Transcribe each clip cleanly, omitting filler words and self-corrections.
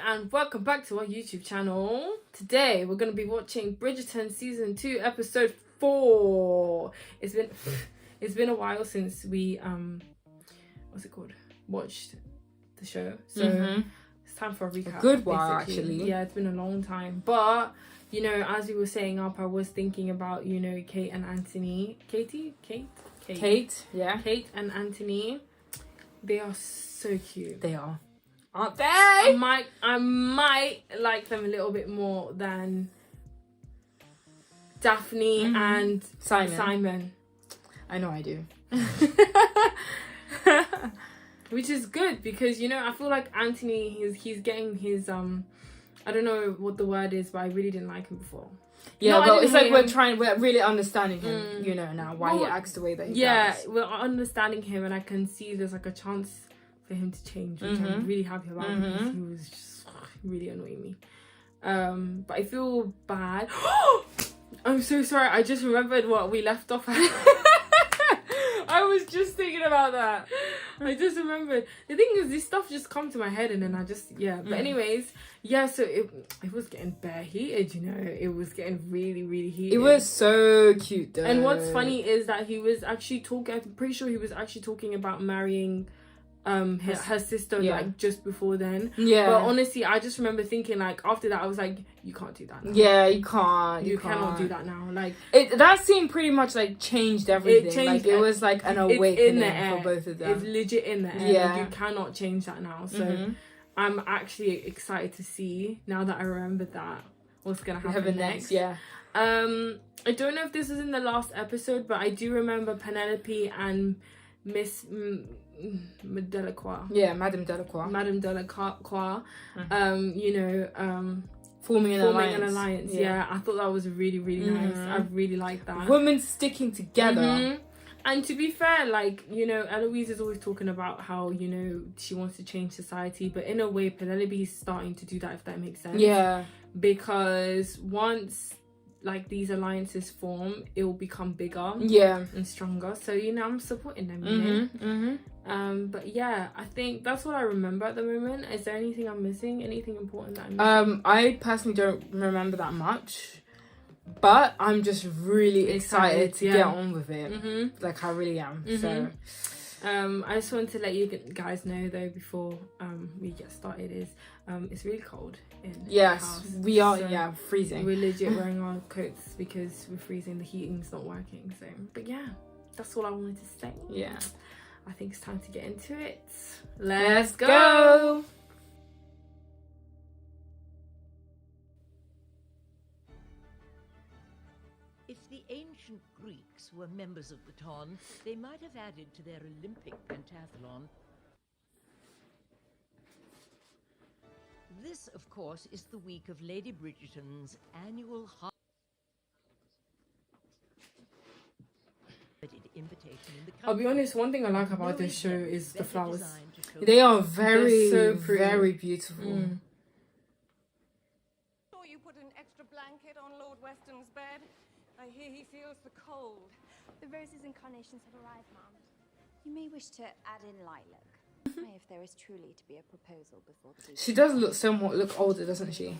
and welcome back to our YouTube channel. Today we're going to be watching Bridgerton season 2 episode 4. It's been a while since we watched the show, so it's time for a recap. A good while, actually. Yeah, it's been a long time, but you know, as we were setting up, I was thinking about, you know, Kate and Anthony. Kate and Anthony, they are so cute. They are, aren't they? I might like them a little bit more than Daphne and Simon. I know I do. Which is good because, you know, I feel like Anthony, he's getting his I don't know what the word is, but I really didn't like him before. Yeah, well, it's like we're really understanding him, you know, now why he acts the way that he does. Yeah, we're understanding him, and I can see there's like a chance for him to change, which I'm really happy about because he was just really annoying me. But I feel bad. I'm so sorry. I just remembered what we left off at. I was just thinking about that. I just remembered. The thing is, this stuff just come to my head and then I just, But anyways, so it was getting bare heated, you know. It was getting really, really heated. It was so cute though. And what's funny is that he was actually talking, I'm pretty sure he was actually talking about marrying her sister like just before then. But honestly, I just remember thinking, like, after that I was like, you can't do that now. You cannot do that now. Like, that scene pretty much like changed everything. It was like an awakening for both of them. It's legit in the air. Like, you cannot change that now. So I'm actually excited to see, now that I remembered that, what's gonna happen next. I don't know if this was in the last episode, but I do remember Penelope and Miss Delacroix. Madame Delacroix. You know, forming an alliance. I thought that was really, really nice. I really like that. Women sticking together. And to be fair, like, you know, Eloise is always talking about how, you know, she wants to change society, but in a way Penelope is starting to do that, if that makes sense. Because once like these alliances form, it will become bigger and stronger. So, you know, I'm supporting them, you know. But yeah, I think that's what I remember at the moment. Is there anything I'm missing? Anything important that I'm missing? I personally don't remember that much, but I'm just really excited to get on with it. Like, I really am. So I just wanted to let you guys know though, before we get started, is it's really cold in the house. We are, so freezing. We're legit wearing our coats because we're freezing. The heating's not working. So, but yeah, that's all I wanted to say. I think it's time to get into it. Let's go. If the ancient Greeks were members of the ton, they might have added to their Olympic pentathlon. This, of course, is the week of Lady Bridgerton's annual invitation in the country. I'll be honest, one thing I like about this show is the flowers. They are very, very beautiful. Sure you put an extra blanket on Lord Weston's bed? I hear he feels the cold. The roses and carnations have arrived, Mum. You may wish to add in lilac, if there is truly to be a proposal before the She does look older, doesn't she?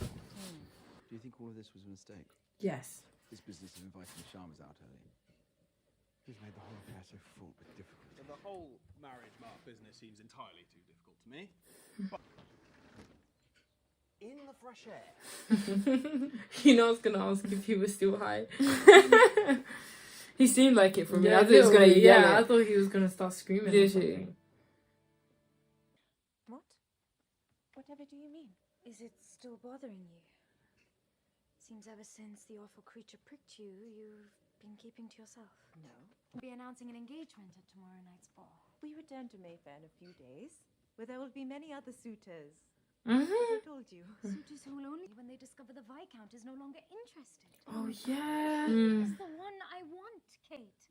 Do you think all of this was a mistake? Yes. This business of inviting the Sharmas out early. We've made the whole affair so fraught with difficulty. The whole marriage mark business seems entirely too difficult to me. But in the fresh air. You know, I was gonna ask if he was still high. He seemed like it for me. I thought he was gonna yell. I thought he was gonna start screaming. Or something. What? Whatever do you mean? Is it still bothering you? Seems ever since the awful creature pricked you, you've been keeping to yourself. No. We'll be announcing an engagement at tomorrow night's ball. We return to Mayfair in a few days, where there will be many other suitors. As I told you. Suitors who will only when they discover the Viscount is no longer interested. Oh yeah. It's the one I want, Kate.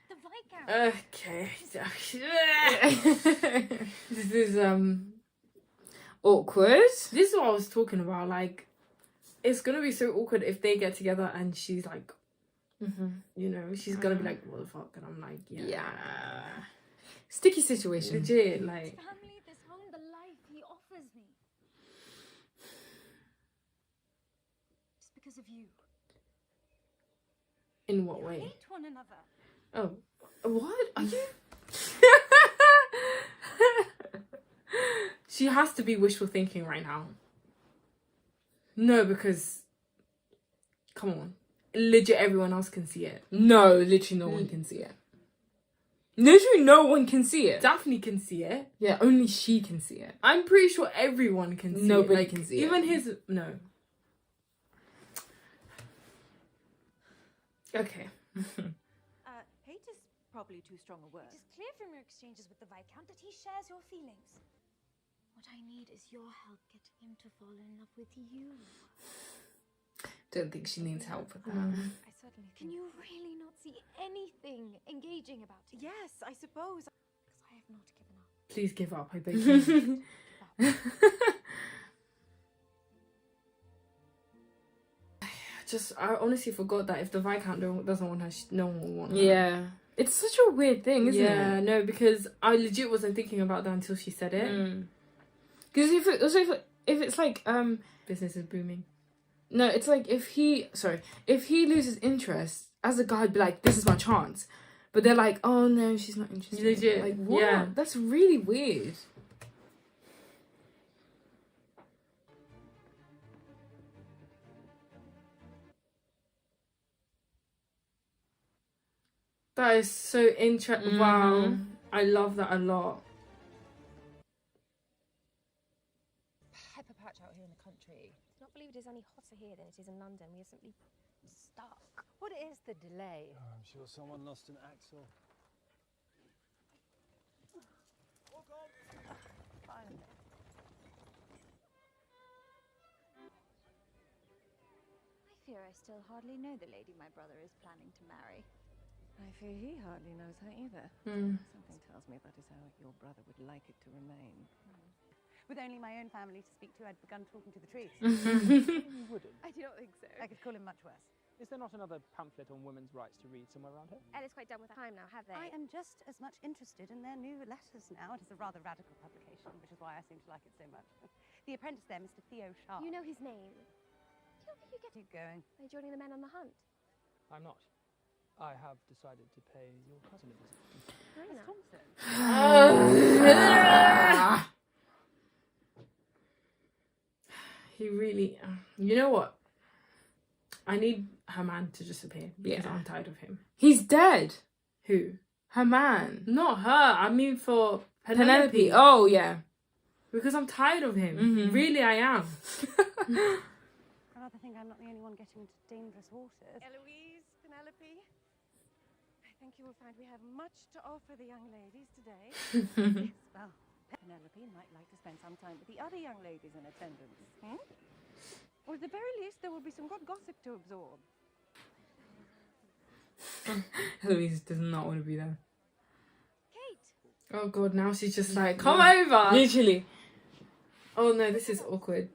The Viscount. Okay. This is awkward. This is what I was talking about. Like, it's gonna be so awkward if they get together and she's like, you know, she's gonna be like, what the fuck? And I'm like, sticky situation. Legit, like. Family, this home, the life he offers me. because of you. In what way? Hate one another. Oh, what are you? She has to be wishful thinking right now. No, because come on, legit, everyone else can see it. No, literally no one can see it. Literally no one can see it. Daphne can see it. Yeah, only she can see it. I'm pretty sure everyone can see it. Nobody Like, can see even it. his no. Okay. Hate is probably too strong a word. It is clear from your exchanges with the Viscount that he shares your feelings. What I need is your help getting him to fall in love with you. Don't think she needs help with that. I certainly Can you really not see anything engaging about him? Yes, I suppose. Because I have not given up. Please give up, I beg you. I honestly forgot that if the Viscount doesn't want her, no one will want her. Yeah. It's such a weird thing, isn't Yeah, it? no, because I legit wasn't thinking about that until she said it. Because if it's like Business is booming. no, it's like if he loses interest as a guy, I'd be like, this is my chance. But they're like, oh no, she's not interested. Legit, Like what? yeah. That's really weird. That is so interesting. Wow, I love that a lot. Pepper patch out here in the country. Do not believe it is any hotter here than it is in London. We are simply stuck. What is the delay? Oh, I'm sure someone lost an axle. Finally. I fear I still hardly know the lady my brother is planning to marry. I fear he hardly knows her either. Hmm. Something tells me that is how your brother would like it to remain. With only my own family to speak to, I'd begun talking to the trees. You wouldn't. I do not think so. I could call him much worse. Is there not another pamphlet on women's rights to read somewhere around here? Ella's quite done with time now, have they? I am just as much interested in their new letters now. It is a rather radical publication, which is why I seem to like it so much. The apprentice there, Mr. Theo Sharp. You know his name. Do you think you get Keep going. by joining the men on the hunt? I'm not. I have decided to pay your cousin a visit. Very nice. Thompson. He really. You know what? I need her man to just appear because Yeah. I'm tired of him. He's dead. Who? Her man. Not her. I mean for Penelope. Oh yeah. Because I'm tired of him. Mhm. Really, I am. I rather think I'm not the only one getting into dangerous waters. Eloise, Penelope, I think you will find we have much to offer the young ladies today. Yes, well, Penelope might like to spend some time with the other young ladies in attendance. Or at the very least, there will be some good gossip to absorb. Eloise does not want to be there. Kate! Oh god, now she's just like, come over. Literally. Oh no, this is awkward.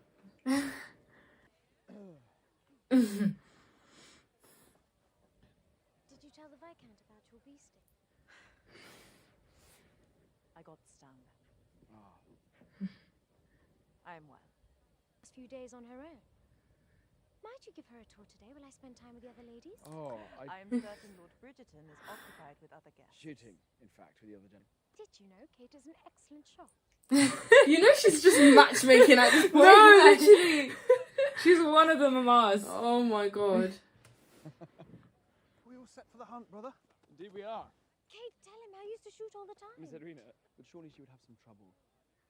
Did you tell the Viscount about your bee sting? I got stung. Ah, I am well. Last few days on her own. Might you give her a tour today while I spend time with the other ladies? oh, I am certain Lord Bridgerton is occupied with other guests. shooting, in fact, with the other gentleman. Did you know Kate is an excellent shot? You know she's just matchmaking at this point. No, literally. She's one of the mamas. Oh my god. We all set for the hunt, brother? Indeed we are. Kate, tell him I used to shoot all the time. Miss Edwina, but surely she would have some trouble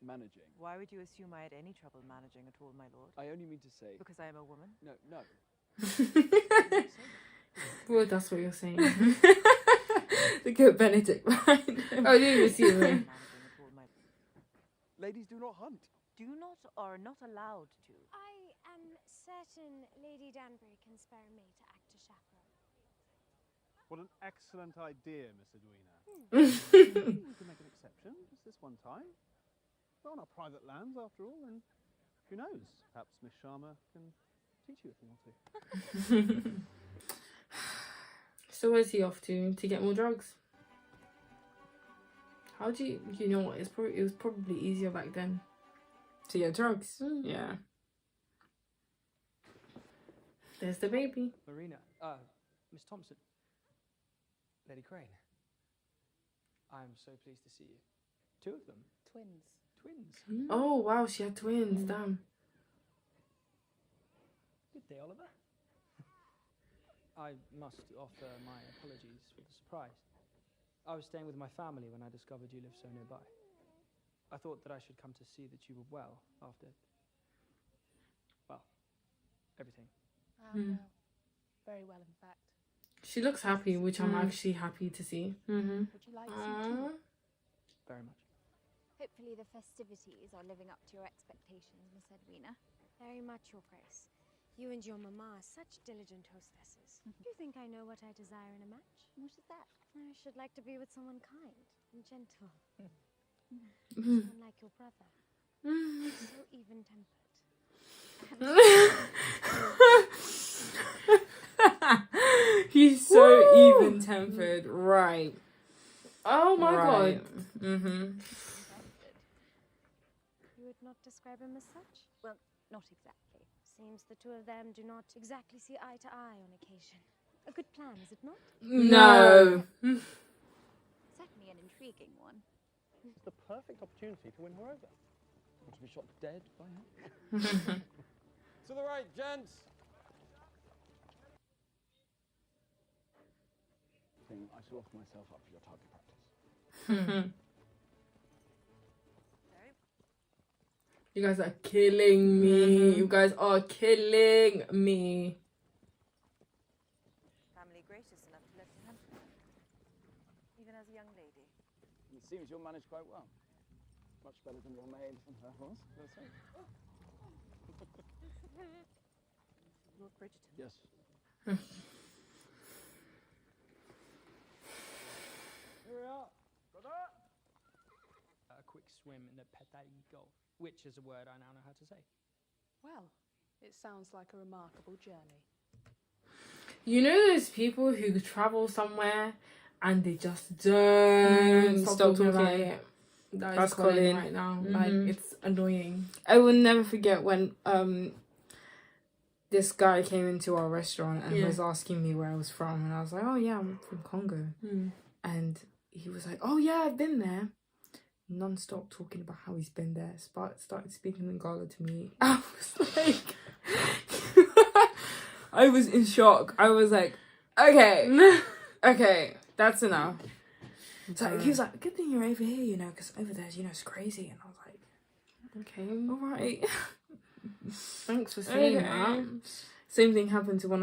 managing. Why would you assume I had any trouble managing at all, my lord? I only mean to say... Because I am a woman? No, no. Well, that's what you're saying. Look at Benedict behind him. Oh, I didn't even see him. Managing at all, my Ladies do not hunt. Do not or are not allowed to. I am certain Lady Danbury can spare a maid to act as chaperone. What an excellent idea, Miss Edwina. We can make an exception, just this one time. We're on our private lands, after all, and who knows? Perhaps Miss Sharma can teach you a thing or two. So where's he off to get more drugs? How do you know what? It was probably easier back then. To get drugs. Yeah. There's the baby. Marina. Miss Thompson. Lady Crane. I'm so pleased to see you. 2 of them. Twins. Twins. Oh wow, she had twins. Damn. Good day, Oliver. I must offer my apologies for the surprise. I was staying with my family when I discovered you lived so nearby. I thought that I should come to see that you were well after, well, everything. No. Very well, in fact. She looks happy, which I'm actually happy to see. Would you like some tea? Very much. Hopefully the festivities are living up to your expectations, Miss Edwina. Very much, Your Grace. You and your mamma are such diligent hostesses. Do you think I know what I desire in a match? What is that? I should like to be with someone kind and gentle. Someone like your brother. So even-tempered. He's so even-tempered, right? Oh my god. You would not describe him as such? Well, not exactly. Seems the two of them do not exactly see eye to eye on occasion. A good plan, is it not? No. Certainly an intriguing one. It's the perfect opportunity to win her over. Or to be shot dead by her. To the right, gents. I shall offer myself up for your target practice. You guys are killing me. You guys are killing me. Family gracious enough to let you hunt her. Even as a young lady. It seems you'll manage quite well. Much better than your maid and her horse, per se. Lord Bridgerton. Yes. Here we are. A quick swim in the Petay Gulf, which is a word I now know how to say. Well, it sounds like a remarkable journey. You know those people who travel somewhere and they just don't stop talking about it? That's Colin right now. Like, it's annoying. I will never forget when this guy came into our restaurant and was asking me where I was from, and I was like, oh yeah, I'm from Congo. And he was like, oh yeah, I've been there. Non-stop talking about how he's been there. Started speaking Lingala to me. I was like, I was in shock. I was like, okay, that's enough. So he was like, good thing you're over here, you know, because over there, you know, it's crazy. And I was like, okay, all right. Thanks for saying that. Same thing happened to one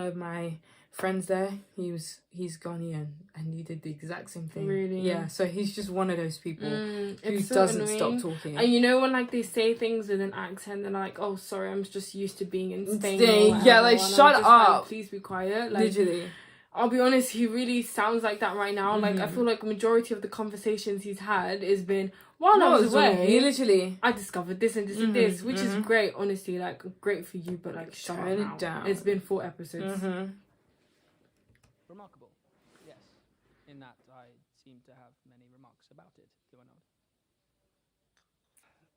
of my friends there. He's Ghanaian and he did the exact same thing. Really? Yeah. So he's just one of those people who so doesn't annoying. stop talking. And you know when like they say things with an accent, they're like, "Oh, sorry, I'm just used to being in Spain." Yeah, like shut up. Like, please be quiet. Like, literally. I'll be honest, he really sounds like that right now. Like, I feel like a majority of the conversations he's had has been while I was away. Literally, I discovered this and this and this, which is great, honestly. Like, great for you, but like, shut turn it it down. It's been 4 episodes. Remarkable. Yes. In that I seem to have many remarks about it, do I not?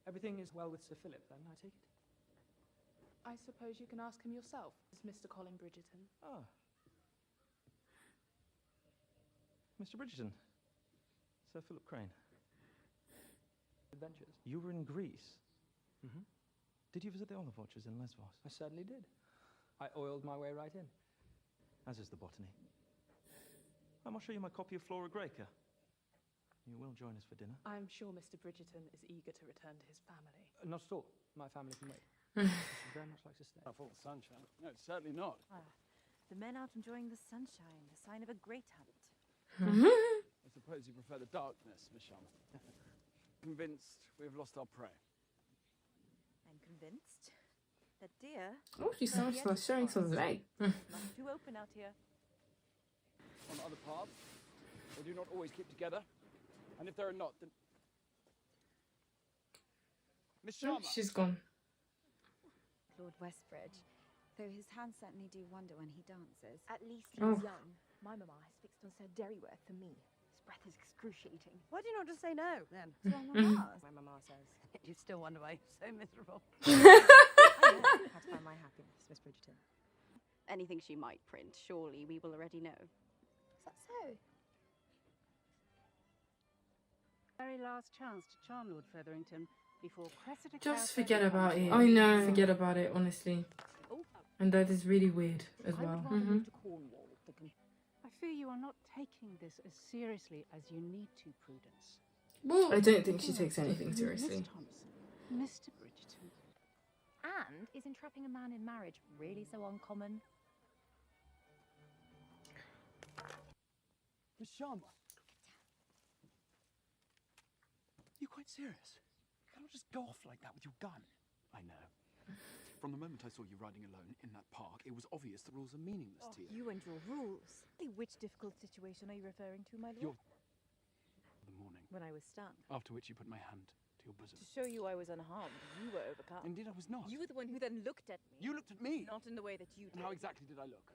Everything is well with Sir Philip, then, I take it? I suppose you can ask him yourself, Mr. Colin Bridgerton. Ah. Mr. Bridgerton. Sir Philip Crane. Adventures. You were in Greece. Mm-hmm. Did you visit the olive orchards in Lesbos? I certainly did. I oiled my way right in. As is the botany. I must show you my copy of Flora Greca. You will join us for dinner. I'm sure Mr. Bridgerton is eager to return to his family. Not at all. My family can wait. I'd very much like to stay. Not full of sunshine. No, certainly not. The men out enjoying the sunshine, the sign of a great hunt. I suppose you prefer the darkness, Miss Sharma. Convinced we have lost our prey. I'm convinced that deer... Oh, she sounds like showing some light. Not too open out here. On other paths, they do not always keep together. And if there are not, then... Miss Sharma! She's gone. Lord Westbridge, though his hands certainly do wonder when he dances. At least he's young. My mamma has fixed on Sir Derryworth for me. His breath is excruciating. Why do you not just say no, then? To our mamma. My mamma says. You still wonder why you're so miserable. I How to find my happiness, Miss Bridgerton. Anything she might print, surely we will already know. Is that so? Very last chance to charm Lord Featherington before Cressida. Just forget about it. I know. Forget about it, honestly. And that is really weird as I well. would rather move to Cornwall. I fear you are not taking this as seriously as you need to, Prudence. Well, I don't think she takes anything seriously. Miss Thompson, Mr. Bridgerton. And is entrapping a man in marriage really so uncommon? Miss Sharma. You quite serious? You cannot just go off like that with your gun. I know. From the moment I saw you riding alone in that park, it was obvious the rules are meaningless to you. You and your rules. Which difficult situation are you referring to, my lord? The morning. When I was stunned. After which you put my hand to your bosom. To show you I was unharmed, you were overcome. Indeed, I was not. You were the one who then looked at me. You looked at me. Not in the way that you did. And how exactly did I look?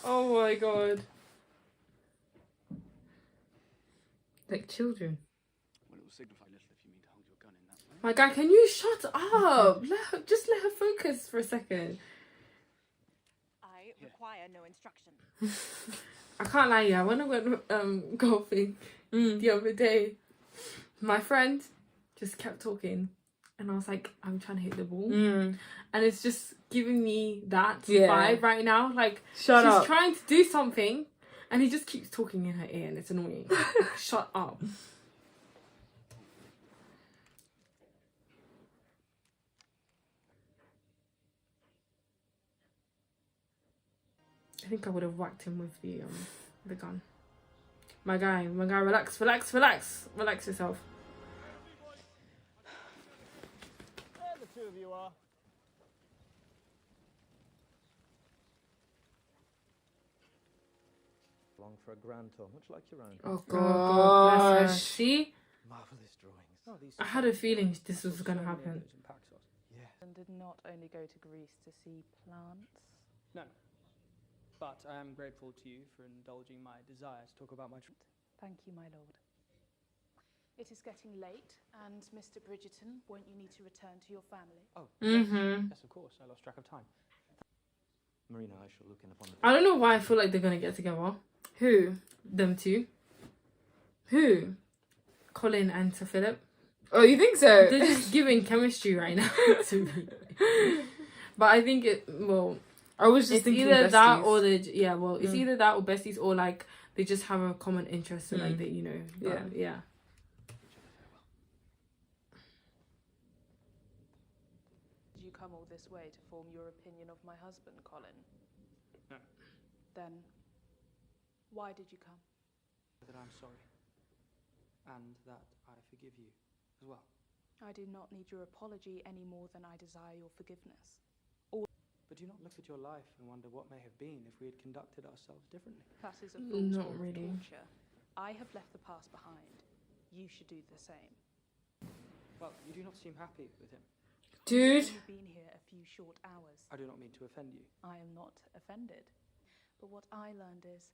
Oh my god. Like children. Well, it will signify little if you mean to hold your gun in that way. My guy, can you shut up? Just let her focus for a second. I require no instruction. I can't lie, yeah. When I went golfing the other day, my friend just kept talking, and I was like, I'm trying to hit the ball, and it's just giving me that vibe right now. Like, Shut up. She's trying to do something, and he just keeps talking in her ear, and it's annoying. Shut up. I think I would have whacked him with the gun. My guy, relax yourself. There the two of you are. Long for a grand tour, much like your own. Oh God, bless her. See? Marvellous drawings. Oh, these I had a feeling this was gonna happen. Yeah. And did not only go to Greece to see plants. No. But I am grateful to you for indulging my desire to talk about my trip. Thank you, my lord. It is getting late, and Mr. Bridgerton, won't you need to return to your family? Oh, yes, of course. I lost track of time. Marina, I shall look in upon the... I don't know why I feel like they're gonna get together. Who? Them two? Who? Colin and Sir Philip? Oh, you think so? They're just giving chemistry right now to me. But I think I was just it's thinking either besties. that or it's either that or besties, or like they just have a common interest in like that, you know. But, yeah. Did you come all this way to form your opinion of my husband, Colin? No. Then, why did you come? That I'm sorry. And that I forgive you as well. I do not need your apology any more than I desire your forgiveness. But do you not look at your life and wonder what may have been if we had conducted ourselves differently? That is a full Not talk of really. torture. I have left the past behind. You should do the same. Well, you do not seem happy with him. Dude. You've been here a few short hours. I do not mean to offend you. I am not offended. But what I learned is,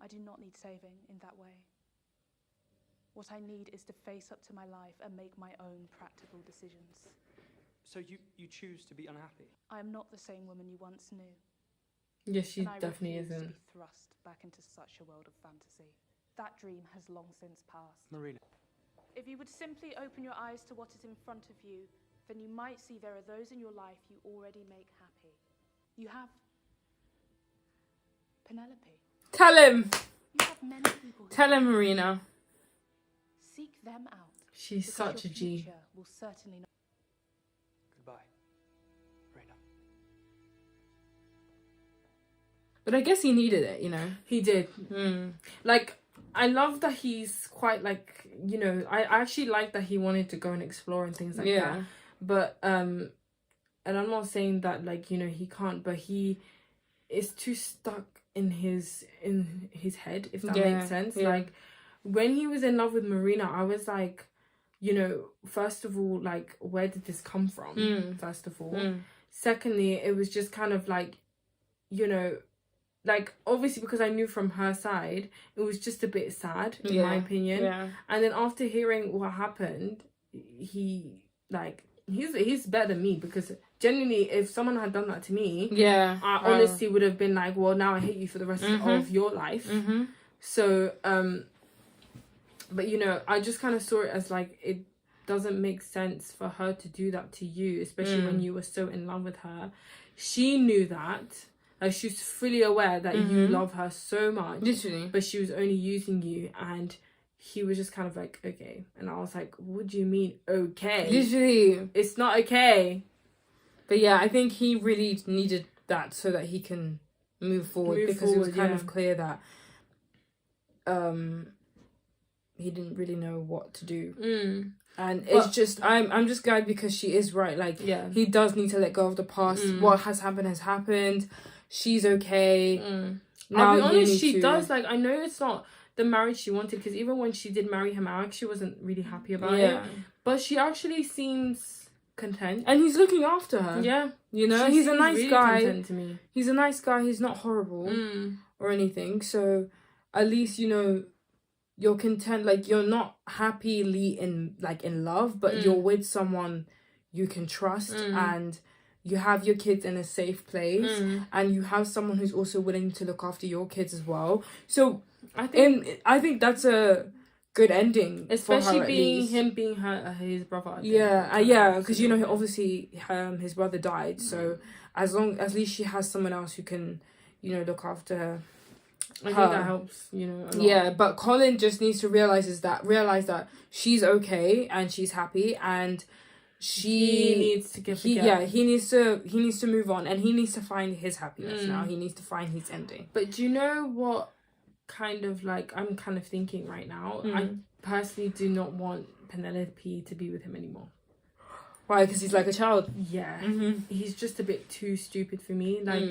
I do not need saving in that way. What I need is to face up to my life and make my own practical decisions. So you choose to be unhappy? I am not the same woman you once knew. Yes, she and I definitely refuse isn't. to be thrust back into such a world of fantasy. That dream has long since passed. Marina. If you would simply open your eyes to what is in front of you, then you might see there are those in your life you already make happy. You have Penelope. Tell him. You have many people. Tell him, Marina. Seek them out. She's because such your a G. future will certainly not. Goodbye, Marina. But I guess he needed it, you know. He did. Like, I love that he's quite like, you know, I actually like that he wanted to go and explore and things like that. But and I'm not saying that like, you know, he can't, but he is too stuck in his head, if that makes sense. Like when he was in love with Marina, I was like, you know, first of all, like, where did this come from? First of all. Secondly, it was just kind of like, you know, like, obviously because I knew from her side, it was just a bit sad, in my opinion. Yeah. And then after hearing what happened, he's better than me, because genuinely, if someone had done that to me, I honestly would have been like, well, now I hate you for the rest of your life. So, but you know, I just kind of saw it as like, it doesn't make sense for her to do that to you, especially when you were so in love with her. She knew that. Like, she was fully aware that you love her so much. Literally. But she was only using you, and he was just kind of like, okay. And I was like, what do you mean, okay? Literally. It's not okay. But yeah, I think he really needed that so that he can move forward, because it was kind of clear that he didn't really know what to do. And it's just, I'm just glad, because she is right. Like, he does need to let go of the past. What has happened. She's okay. Now I'll be honest, she does. Like, I know it's not the marriage she wanted, because even when she did marry him, I actually wasn't really happy about it. But she actually seems content. And he's looking after her. Yeah. You know, She he's a seems nice really guy. content to me. He's a nice guy. He's not horrible or anything. So at least, you know, you're content. Like, you're not happily in love, but you're with someone you can trust, and you have your kids in a safe place, and you have someone who's also willing to look after your kids as well. So I think that's a good ending, especially for her, being him being his brother. Because you know, obviously his brother died, so at least she has someone else who can, you know, look after her. I think that helps, you know, a lot. Yeah, but Colin just needs to realize that she's okay and she's happy, and he needs to he needs to move on, and he needs to find his happiness now. He needs to find his ending. But do you know what kind of, like, I'm kind of thinking right now? I personally do not want Penelope to be with him anymore. Why? Because he's like a child. Yeah. He's just a bit too stupid for me. Like,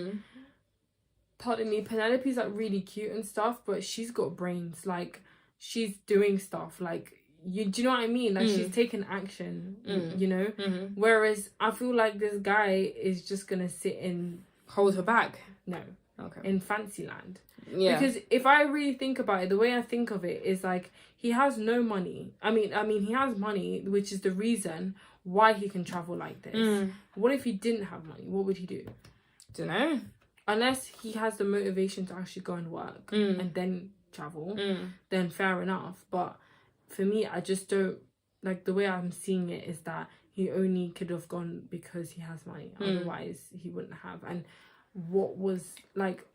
pardon me, Penelope's like really cute and stuff, but she's got brains. Like, she's doing stuff. Like, do you know what I mean? Like, she's taking action, you know? Whereas I feel like this guy is just gonna sit and hold her back. No. Okay. In Fantasyland. Yeah. Because if I really think about it, the way I think of it is like, he has no money. I mean, he has money, which is the reason why he can travel like this. What if he didn't have money? What would he do? Don't know. Unless he has the motivation to actually go and work and then travel, then fair enough. But for me, I just don't, like, the way I'm seeing it is that he only could have gone because he has money. Otherwise, he wouldn't have. And what was, like,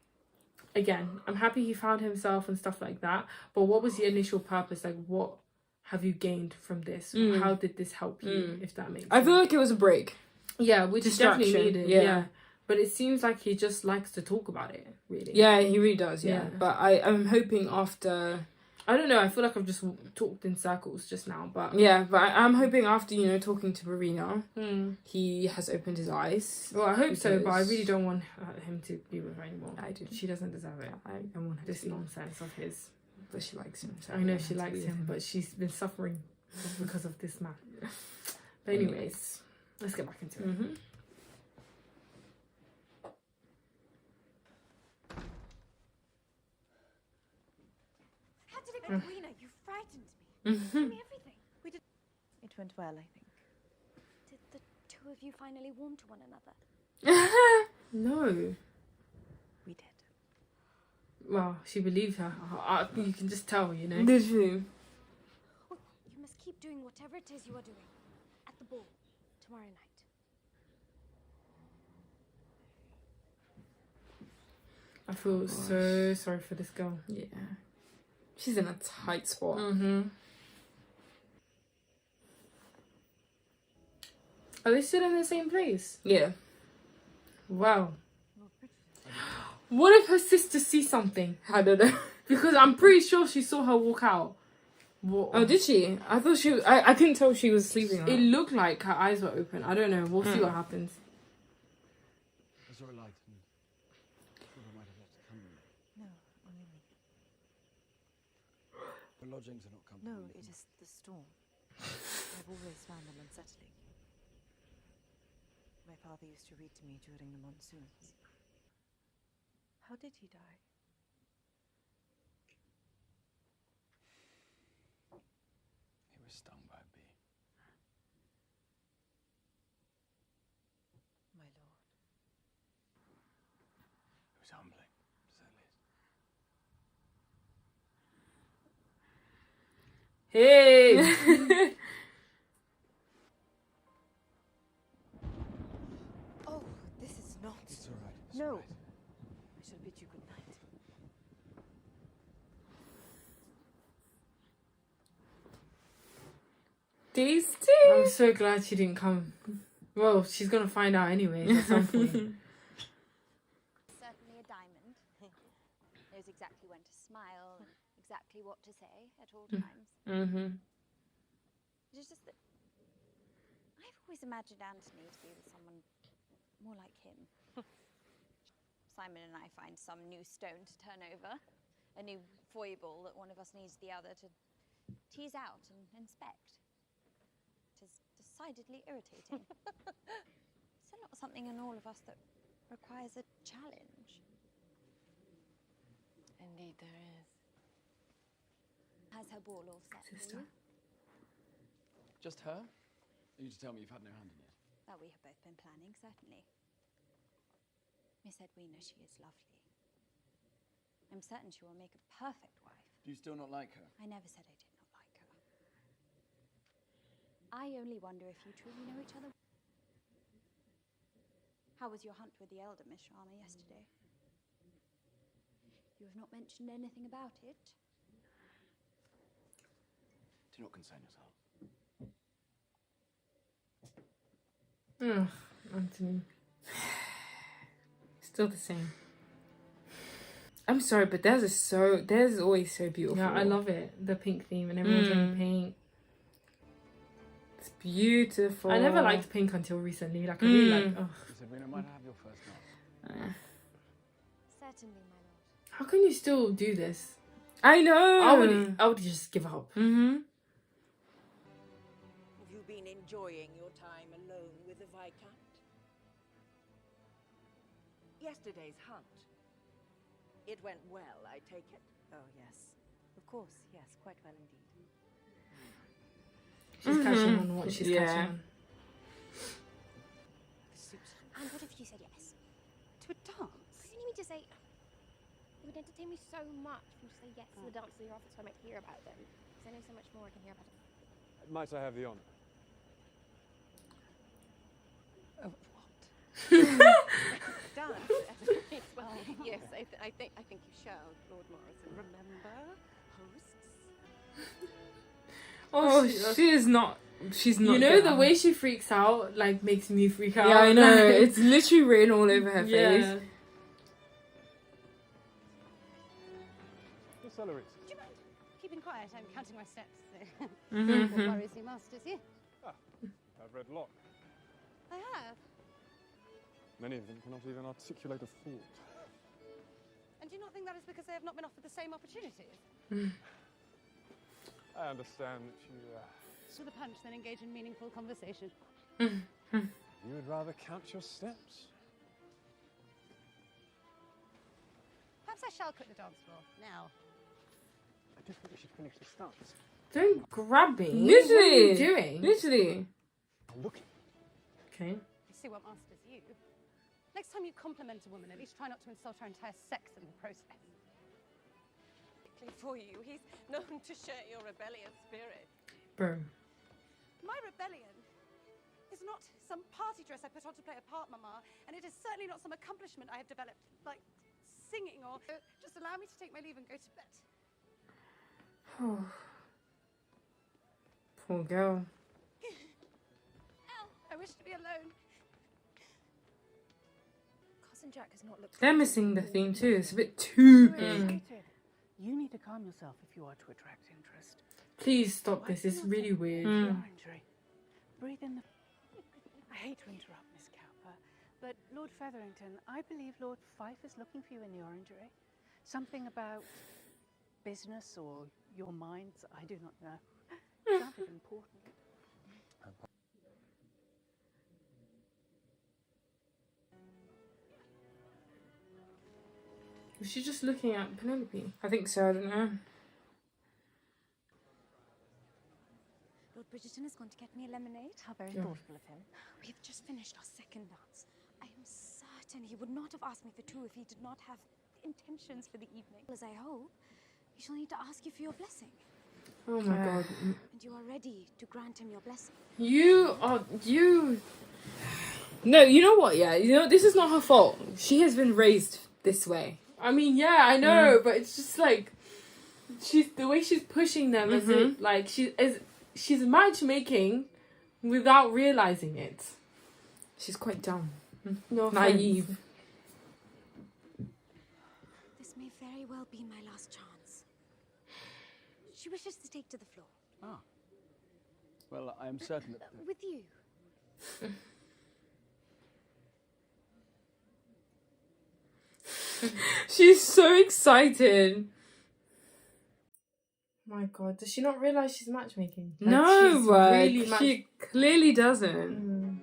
again, I'm happy he found himself and stuff like that. But what was the initial purpose? Like, what have you gained from this? How did this help you, if that makes sense? I feel like it was a break. Yeah, which is definitely needed. Yeah. But it seems like he just likes to talk about it, really. Yeah, he really does, yeah. But I'm hoping after... I don't know, I feel like I've just talked in circles just now, but... Yeah, but I'm hoping after, you know, talking to Marina, he has opened his eyes. Well, I hope so, but I really don't want him to be with her anymore. I do. She doesn't deserve it. I don't want her this to. nonsense of his. But she likes him. So I know she likes him, but she's been suffering because of this man. But anyways, let's get back into it. Rena, you frightened me. Tell me everything. It went well, I think. Did the two of you finally warm to one another? No. We did. Well, she believed her. You can just tell, you know. Literally. Oh, you must keep doing whatever it is you are doing. At the ball. Tomorrow night. I feel so sorry for this girl. Yeah. She's in a tight spot. Are they still in the same place? Yeah. Wow. What if her sister sees something? I don't know. Because I'm pretty sure she saw her walk out. What? Oh, did she? I thought she... I couldn't tell she was sleeping. It looked like her eyes were open. I don't know. We'll see what happens. I saw a light and thought I might have left it coming. No, only me. The lodgings are not comfortable. No, it is the storm. I've always found them unsettling. My father used to read to me during the monsoons. How did he die? He was stung by a bee. My lord. It was humbling, to say the least. Hey! Oh, this is not. It's all right. It's No. all right. I shall bid you good night. These two. I'm so glad she didn't come. Well, she's gonna find out anyway at some point. Certainly a diamond. Knows exactly when to smile and exactly what to say at all times. Mm-hmm. It's just that I've always imagined Anthony to be with someone more like him. Simon and I find some new stone to turn over, a new foible that one of us needs the other to tease out and inspect. It is decidedly irritating. Is there not something in all of us that requires a challenge? Indeed, there is. Has her ball all set for Sister. you? Just her? Are you to tell me you've had no hand in it? Well, we have both been planning, certainly. Miss Edwina, she is lovely. I'm certain she will make a perfect wife. Do you still not like her? I never said I did not like her. I only wonder if you truly know each other. How was your hunt with the elder, Miss Sharma, yesterday? You have not mentioned anything about it. Do not concern yourself. Ugh, Anthony. Still the same. I'm sorry, but theirs is always so beautiful. Yeah, I love it. The pink theme and everyone's wearing pink. It's beautiful. I never liked pink until recently. Like I really like. Oh. Sabrina, might I have your first nod? Certainly, my lord. How can you still do this? I know. I would just give up. Mm-hmm. Have you been enjoying your time alone with the Viscount? Yesterday's hunt. It went well, I take it. Oh, yes. Of course, yes, quite well indeed. She's catching on what she's catching on. And what if you said yes? To a dance? I didn't mean to say. It would entertain me so much if you say yes to the dances you're offered, so I might hear about them. Because I know so much more I can hear about it. Might I have the honour? Of what? Dance. Well, yes, I think you shall, Lord Morrison. Remember, hosts. Oh, she's not. You know the way she freaks out like makes me freak out. Yeah, I know. It's literally written all over her face. Yeah. The celery. Do you mind keeping quiet? I'm counting my steps. Mm-hmm. What worries you most, is he? I've read Locke. I have. Many of them cannot even articulate a thought. And do you not think that is because they have not been offered the same opportunities? I understand that you, With a punch, then engage in meaningful conversation. you would rather count your steps. Perhaps I shall quit the dance floor now. I just think we should finish the stance. Don't grab me. Literally. What are you doing? Literally. I'm looking. Okay. You see what masters you. Next time you compliment a woman, at least try not to insult her entire sex in the process. For you, he's known to share your rebellious spirit. Bro. My rebellion is not some party dress I put on to play a part, Mama, and it is certainly not some accomplishment I have developed, like singing or... Just allow me to take my leave and go to bed. Poor girl. I wish to be alone. Cousin Jack has not looked. They're missing the theme too. It's a bit too big. You need to calm yourself if you are to attract interest. Please stop this. It's really weird. Your injury. Breathe in the... I hate to interrupt, Miss Cowper, but Lord Featherington, I believe Lord Fife is looking for you in the orangery. Something about business or your minds, I do not know. Sounded important. Was she just looking at Penelope? I think so, I don't know. Lord Bridgerton is going to get me a lemonade. How very Yeah. thoughtful of him. We have just finished our second dance. I am certain he would not have asked me for two if he did not have intentions for the evening. As I hope, he shall need to ask you for your blessing. Oh my god. And you are ready to grant him your blessing. You. No, you know what, yeah? You know, this is not her fault. She has been raised this way. I mean, yeah, I know, but it's just like she's the way she's pushing them as if like she's matchmaking without realizing it. She's quite dumb. No Naive. offense. This may very well be my last chance. She wishes to take to the floor. Ah. Well, I am certain that... With you. She's so excited. My god, does she not realize she's matchmaking? Like, No, she's but really she clearly doesn't.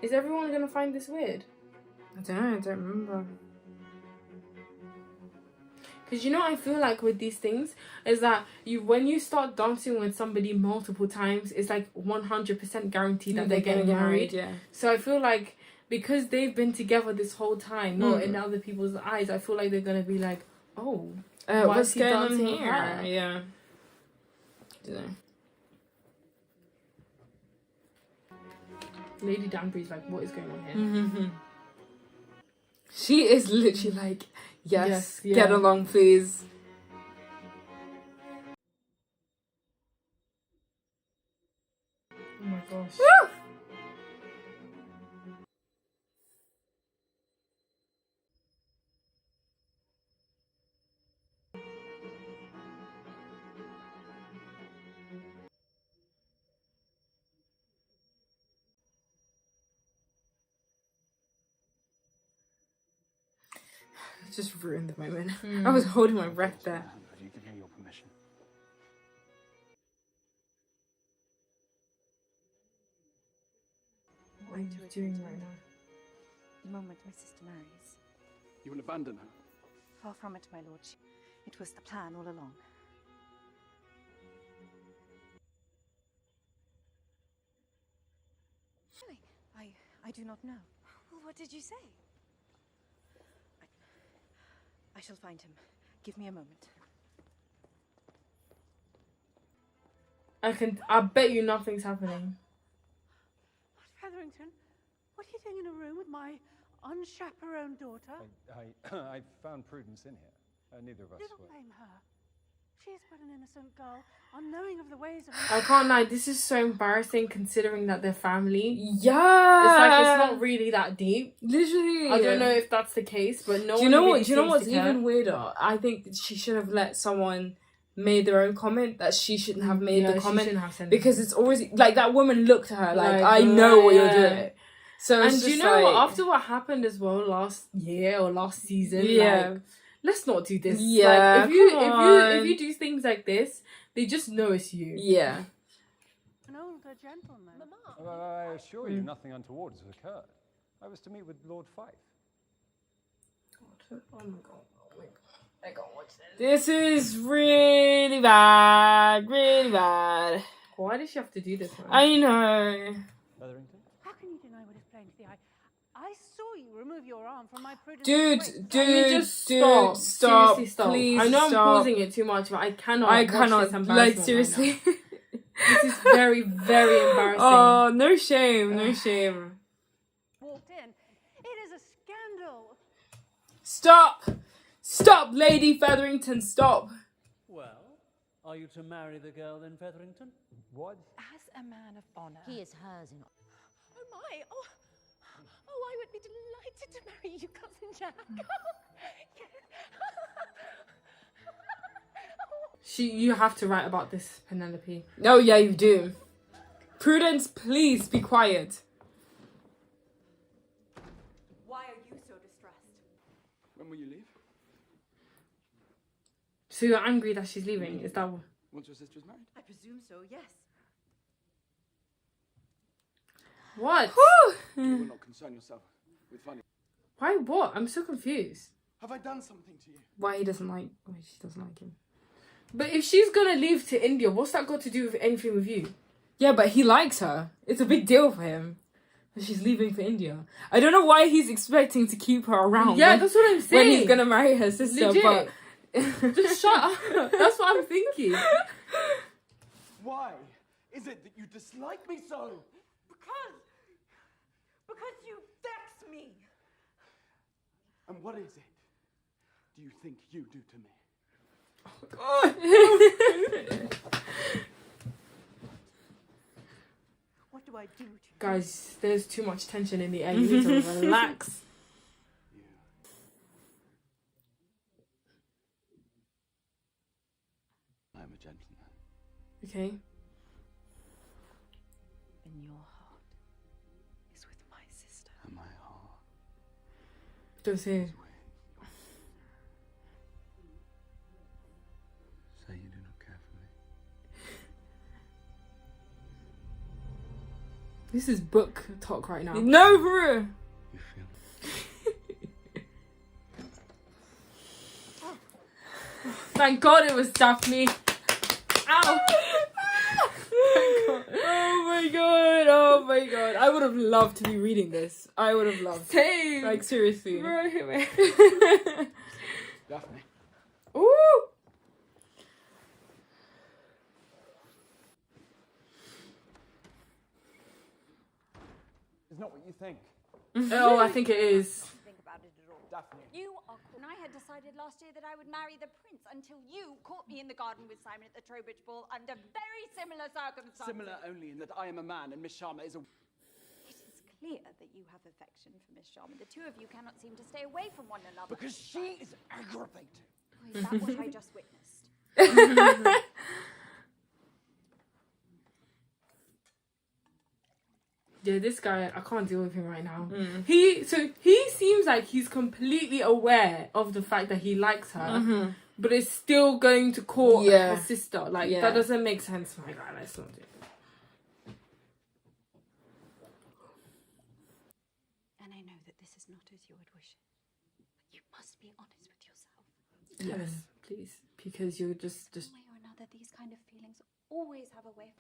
Is everyone gonna find this weird? I don't know, I don't remember. Because you know, I feel like with these things is that when you start dancing with somebody multiple times, it's like 100% guaranteed that they're getting married. Yeah. So I feel like because they've been together this whole time, or in other people's eyes, I feel like they're gonna be like, oh, why what's is he going on dancing with here? her? Yeah. Don't know. Lady Danbury's like, what is going on here? Mm-hmm. She is literally like, yes, yeah. get along, please. Oh my gosh. Woo! Just ruined the moment. I was holding my breath there. Have you given me your permission? What are you doing right now? The moment my sister marries. You will abandon her? Far from it, my lord. It was the plan all along. I do not know. Well, what did you say? I shall find him. Give me a moment. I bet you nothing's happening. Lord Featherington, what are you doing in a room with my unchaperoned daughter? I found Prudence in here. Neither of us Do not were. blame her. She is but an innocent girl, unknowing of the ways of... I can't lie, this is so embarrassing considering that they're family. Yeah. It's like, it's not really that deep. Literally. I don't know if that's the case, but no Do one you know really what? Do you know seems what's to care. even weirder? I think that she should have let someone made their own comment that she shouldn't have made the she comment shouldn't have said because it's always like that woman looked at her like, Like, I know what you're yeah. doing. So And it's do you just know what? like, After what happened as well last year or last season, Yeah. like, let's not do this. Yeah, like, if come on. you do things like this, they just know it's you. Yeah. An older gentleman. I assure you, nothing untoward has occurred. I was to meet with Lord Fife. Oh my god. I can't watch this. This is really bad. Really bad. Why does she have to do this one? I know. Featherington? How can you deny what is plain to the eye? I saw you remove your arm from my Prudence. Dude, Can you dude, just dude, stop? Seriously, stop. Please I know stop. I'm pausing it too much, but I cannot. I watch cannot, This like, embarrassment seriously. right now. This is very, very embarrassing. Oh, no shame, no shame. Walked in. It is a scandal. Stop! Stop, Lady Featherington, stop! Well, are you to marry the girl then, Featherington? What? As a man of honor. He is hers in... Oh my! Oh, I would be delighted to marry you, cousin Jack. You have to write about this, Penelope. Oh, yeah, you do. Prudence, please be quiet. Why are you so distressed? When will you leave? So you're angry that she's leaving? Is that what? Once your sister's married? I presume so, yes. What? You will not concern yourself with finding... Why what? I'm so confused. Have I done something to you? Why she doesn't like him. But if she's gonna leave to India, what's that got to do with anything with you? Yeah, but he likes her. It's a big deal for him. She's leaving for India. I don't know why he's expecting to keep her around. Yeah, that's what I'm saying. When he's gonna marry her sister, Legit. but Just shut up. That's what I'm thinking. Why is it that you dislike me so? Because you vex me. And what is it do you think you do to me? What do I do to you? Guys, there's too much tension in the air. You need to relax. I'm a gentleman. Okay. And your heart is with my sister. And my heart. Don't say it. Say you do not care for me. This is book talk right now. No, bro. You feel Thank God it was Daphne. Ow. Oh my god. I would have loved to be reading this. I would have loved. Same. Like, seriously. Daphne. Ooh. It's not what you think. Oh, I think it is. Think about it at all. Daphne. You are. And I had decided last year that I would marry the prince until you caught me in the garden with Simon at the Trowbridge ball under very similar circumstances. similar only in that I am a man and Miss Sharma is a... It is clear that you have affection for Miss Sharma. The two of you cannot seem to stay away from one another. Because she is aggravating. Oh, is that what I just witnessed? Yeah, this guy, I can't deal with him right now. He seems like he's completely aware of the fact that he likes her, but is still going to court her sister. Like, that doesn't make sense. My God, let's not do it. And I know that this is not as you would wish it, but you must be honest with yourself. Yes, please, because you're just. One way or another, these kind of feelings always have a way of...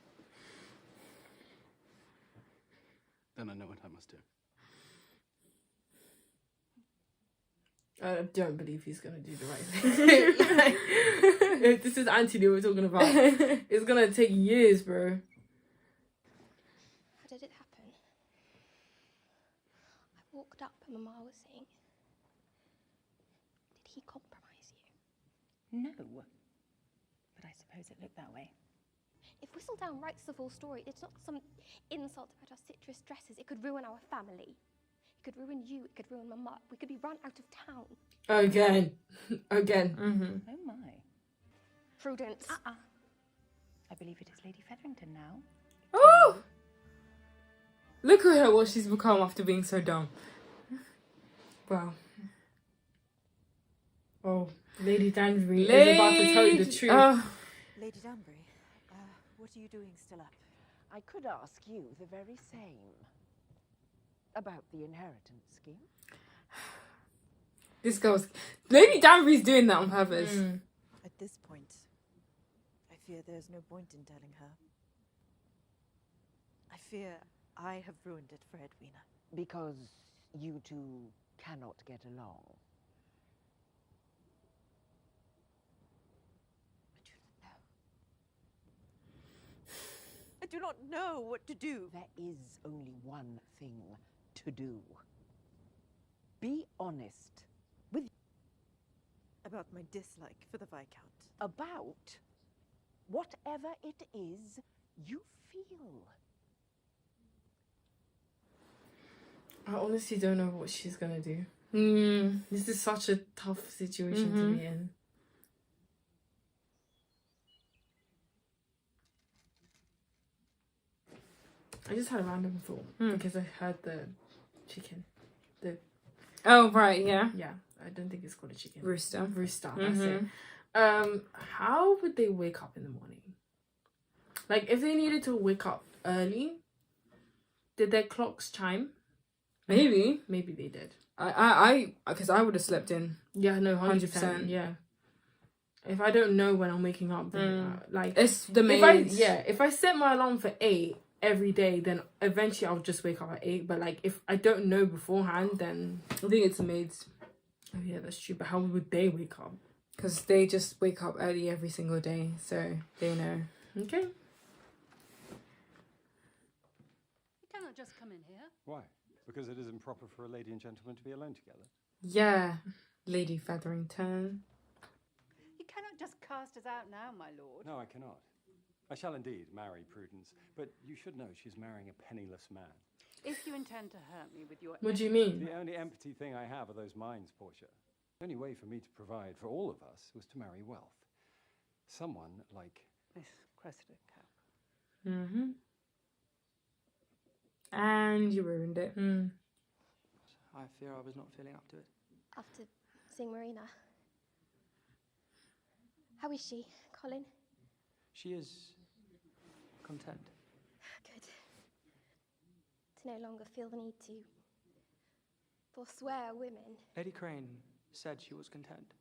Then I know what I must do. I don't believe he's gonna do the right thing. If this is Anthony we're talking about, it's gonna take years, bro. How did it happen? I walked up and Mama was saying, did he compromise you? No. But I suppose it looked that way. If Whistledown writes the full story, it's not some insult about our citrus dresses. It could ruin our family. It could ruin you. It could ruin Mama. We could be run out of town. Again. Oh my. Prudence. I believe it is Lady Featherington now. Oh! Look at her, what she's become after being so dumb. Wow. Oh, Lady Danbury is about to tell you the truth. Lady Danbury, what are you doing still up? I could ask you the very same. About the inheritance scheme. This girl's... Lady Danbury's doing that on purpose. At this point, I fear there's no point in telling her. I fear I have ruined it for Edwina. Because you two cannot get along. I do not know what to do. There is only one thing to do. Be honest with... About my dislike for the Viscount. About whatever it is you feel. I honestly don't know what she's gonna do. This is such a tough situation to be in. I just had a random thought because I heard the chicken. Oh, right, yeah. Yeah, I don't think it's called a chicken. Rooster. Rooster, that's it. How would they wake up in the morning? Like, if they needed to wake up early, did their clocks chime? Maybe. Maybe they did. Because I would have slept in. Yeah, no, 100%. Yeah. If I don't know when I'm waking up, then like it's the maid. If I set my alarm for 8 every day, then eventually I'll just wake up at 8. But like if I don't know beforehand, then I think it's the maids. Oh yeah, that's true. But how would they wake up? Because they just wake up early every single day, so they know. Okay. You cannot just come in here. Why? Because it isn't proper for a lady and gentleman to be alone together. Yeah, Lady Featherington. You cannot just cast us out now, my lord. No, I cannot. I shall indeed marry Prudence, but you should know she's marrying a penniless man. If you intend to hurt me with your... What do you mean? The only empty thing I have are those mines, Portia. The only way for me to provide for all of us was to marry wealth. Someone like... Miss Cressida Cap. Mm-hmm. And you ruined it. I fear I was not feeling up to it. After seeing Marina. How is she, Colin? She is content. Good. To no longer feel the need to forswear women. Lady Crane said she was content.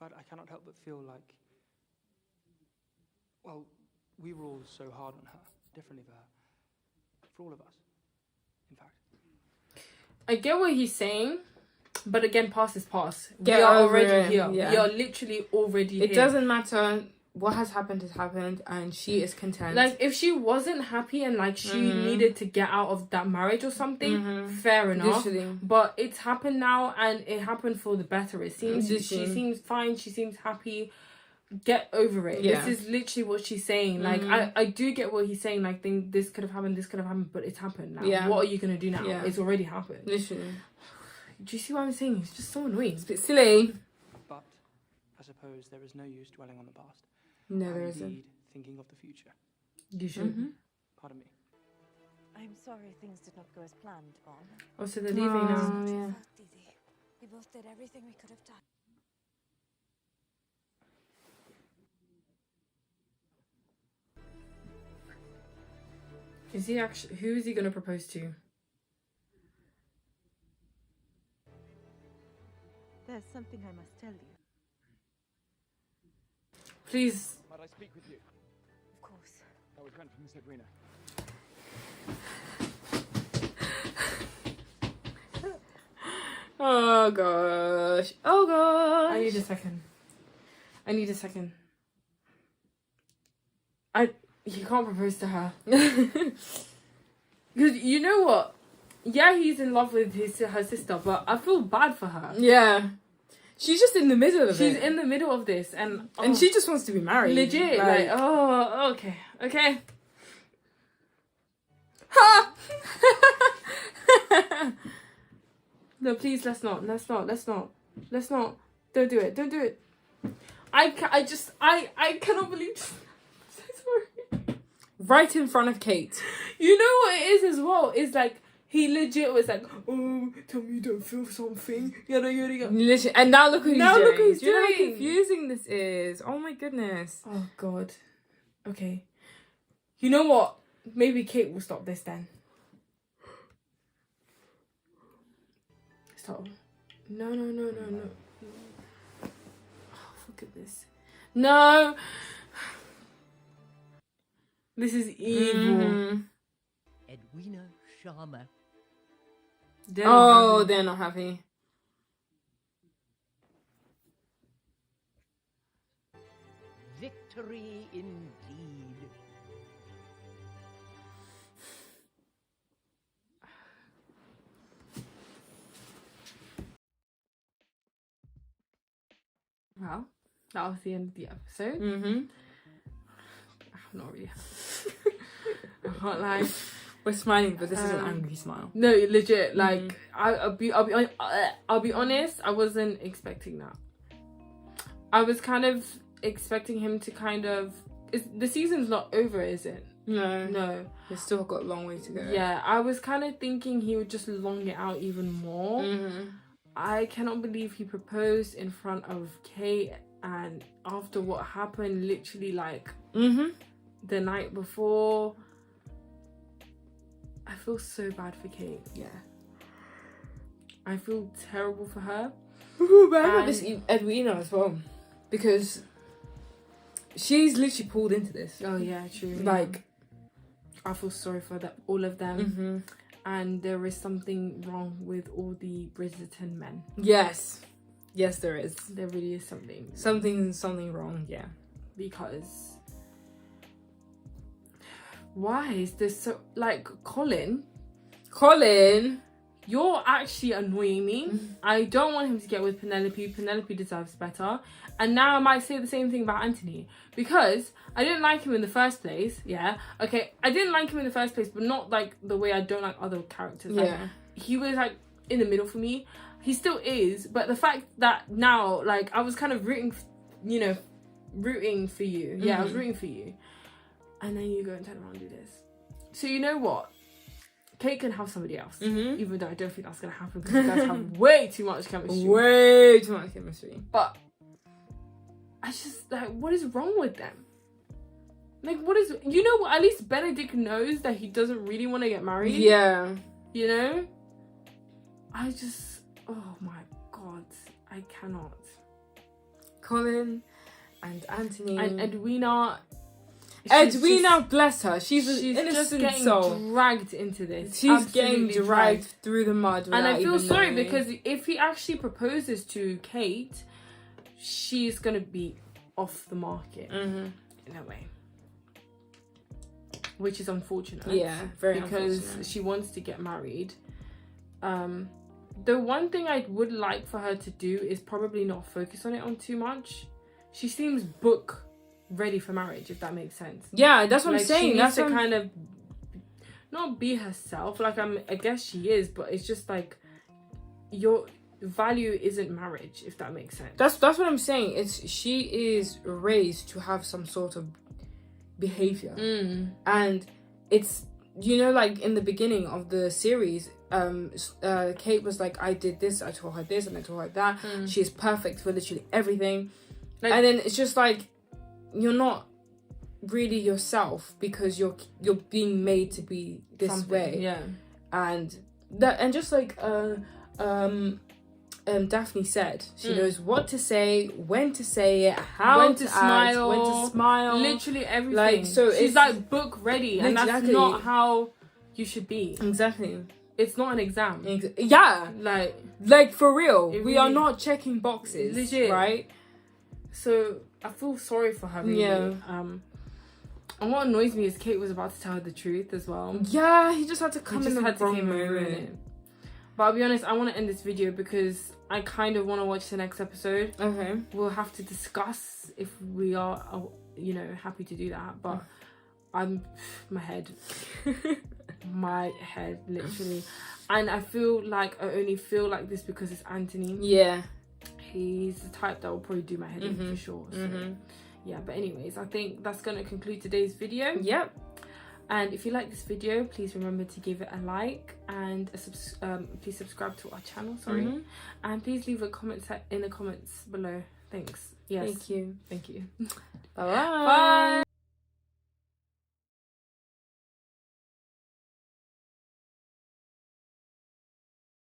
But I cannot help but feel like... Well, we were all so hard on her, differently for her. For all of us, in fact. I get what he's saying, but again, past is past. Get we are over already it. here. Yeah. We are literally already here. It doesn't matter. What has happened, and she is content. Like, if she wasn't happy and, like, she needed to get out of that marriage or something, fair enough. Literally. But it's happened now, and it happened for the better, it seems. Literally. She seems fine. She seems happy. Get over it. Yeah. This is literally what she's saying. Like, I do get what he's saying. Like, this could have happened, but it's happened now. Yeah. What are you going to do now? Yeah. It's already happened. Literally. Do you see what I'm saying? It's just so annoying. It's a bit silly. But I suppose there is no use dwelling on the past. No, And there indeed isn't. thinking of the future. You should. Pardon me. I'm sorry things did not go as planned, Bon. Oh, so they're leaving now. Yeah. We both did everything we could have done. Is he actually... Who is he going to propose to? There's something I must tell you. Please. Might I speak with you? Of course. I was meant for Miss Edwina. Oh gosh. Oh gosh. I need a second. He can't propose to her. Because you know what? Yeah, he's in love with her sister, but I feel bad for her. Yeah. She's just in the middle of it. She's in the middle of this, and she just wants to be married. Legit, like oh, okay. Ha! No, please, let's not. Don't do it. I cannot believe. I'm so sorry. Right in front of Kate. You know what it is as well? It's like he legit was like, oh, tell me you don't feel something. Yada. Literally, and now look what he's doing. Look what he's Do you know how doing. confusing this is? Oh my goodness. Oh god. Okay. You know what? Maybe Kate will stop this then. Stop. No. Oh, for goodness. No. This is evil. Edwina Sharma. They're not happy. Victory indeed. Well, that was the end of the episode. I'm not really. I can't lie. We're smiling, but this is an angry smile. No, legit. Like I'll be honest. I wasn't expecting that. I was kind of expecting him to the season's not over, is it? No. We've still got a long way to go. Yeah, I was kind of thinking he would just long it out even more. I cannot believe he proposed in front of Kate, and after what happened literally like the night before. I feel so bad for Kate. Yeah. I feel terrible for her. But I got this Edwina as well, because she's literally pulled into this. Oh yeah, true. Like, I feel sorry for all of them. And there is something wrong with all the Bridgerton men. Yes, there is. There really is something wrong. Yeah, because why is this so, like, Colin, you're actually annoying me. I don't want him to get with Penelope. Penelope deserves better. And now I might say the same thing about Anthony, because I didn't like him in the first place. Yeah, okay, I didn't like him in the first place, but not like the way I don't like other characters. Like, he was like in the middle for me. He still is, but the fact that now, like, I was kind of rooting for you. Yeah, I was rooting for you, and then you go and turn around and do this. So you know what? Kate can have somebody else, even though I don't think that's gonna happen because you guys have way too much chemistry. But I just, like, what is wrong with them? Like, what is, you know what? At least Benedict knows that he doesn't really want to get married. Yeah. You know? I just, oh my God, I cannot. Colin and Anthony and Edwina, bless her. She's an innocent just soul. Dragged into this. She's getting dragged through the mud. And I feel sorry knowing. Because if he actually proposes to Kate, she's gonna be off the market in a way, which is unfortunate. Yeah, very because unfortunate. she wants to get married. The one thing I would like for her to do is probably not focus on it on too much. She seems book ready for marriage, if that makes sense. Yeah, that's what I'm saying. She needs that's to kind of not be herself. Like, I guess she is, but it's just like your value isn't marriage, if that makes sense. That's what I'm saying. She is raised to have some sort of behavior, and it's, you know, like in the beginning of the series, Kate was like, I did this, I told her this, and I told her that. She's perfect for literally everything, like, and then it's just like, you're not really yourself because you're being made to be this way. Yeah. And just like Daphne said, she knows what to say, when to say it, how to smile, when to smile, literally everything. Like, so she's like book ready, and that's not how you should be. Exactly. It's not an exam. Yeah. Like for real. We are really, not checking boxes. Legit. Right? So I feel sorry for her, really. Yeah. And what annoys me is Kate was about to tell her the truth as well. Yeah, he just had to come in the wrong moment. But I'll be honest, I want to end this video because I kind of want to watch the next episode. Okay. We'll have to discuss if we are, you know, happy to do that. But my head, literally. And I feel like I only feel like this because it's Anthony. Yeah. He's the type that will probably do my head in for sure. So, yeah, but anyways, I think that's going to conclude today's video. Yep. And if you like this video, please remember to give it a like and please subscribe to our channel. And please leave a comment in the comments below. Thanks. Yes. Thank you. Thank you. Bye. Bye.